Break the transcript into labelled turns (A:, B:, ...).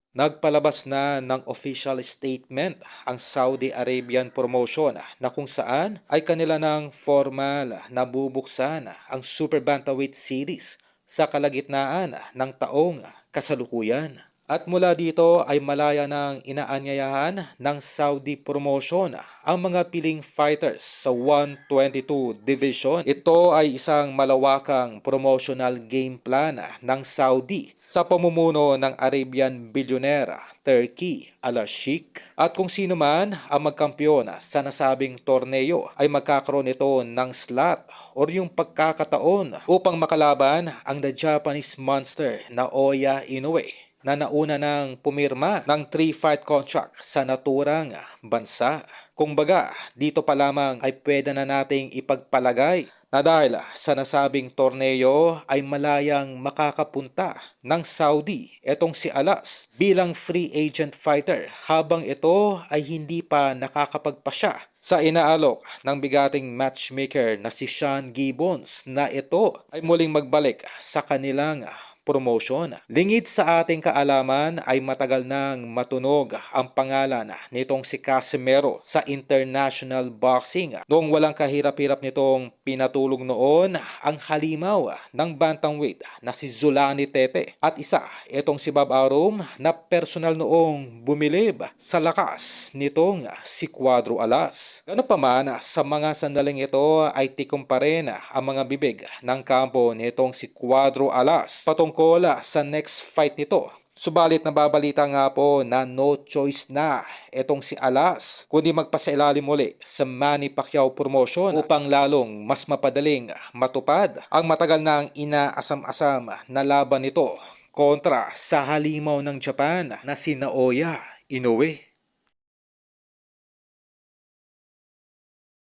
A: Nagpalabas na ng official statement ang Saudi Arabian promotion na kung saan ay kanila ng formal na bubuksan ang Super Bantamweight Series sa kalagitnaan ng taong kasalukuyan. At mula dito ay malaya nang inaanyayahan ng Saudi promotion ang mga piling fighters sa 122 division. Ito ay isang malawakang promotional game plan ng Saudi sa pamumuno ng Arabian billionaire Turkey Al-Sheikh. At kung sino man ang magkampiyon sa nasabing torneo ay magkakaroon ito ng slot o yung pagkakataon upang makalaban ang the Japanese monster na Oya Inoue na nauna nang pumirma ng 3-fight contract sa naturang bansa. Kung baga, dito pa lamang ay pwede na nating ipagpalagay na dahil sa nasabing torneo ay malayang makakapunta ng Saudi etong si Alas bilang free agent fighter habang ito ay hindi pa nakakapagpasya sa inaalok ng bigating matchmaker na si Sean Gibbons na ito ay muling magbalik sa kanilang promotion. Lingid sa ating kaalaman ay matagal nang matunog ang pangalan nitong si Casimero sa international boxing. Noong walang kahirap-hirap nitong pinatulog noon ang halimaw ng bantamweight na si Zolani Tete. At isa, itong si Bob Arum na personal noong bumilib sa lakas nitong si Cuadro Alas. Ganun pa man, sa mga sandaling ito ay tikom pa rin ang mga bibig ng kampo nitong si Cuadro Alas patungkol sa next fight nito. Subalit nababalita nga po na no choice na itong si Alas kundi magpasailalim muli sa Manny Pacquiao promotion upang lalong mas mapadaling matupad ang matagal nang inaasam-asam na laban nito kontra sa halimaw ng Japan na si Naoya Inoue.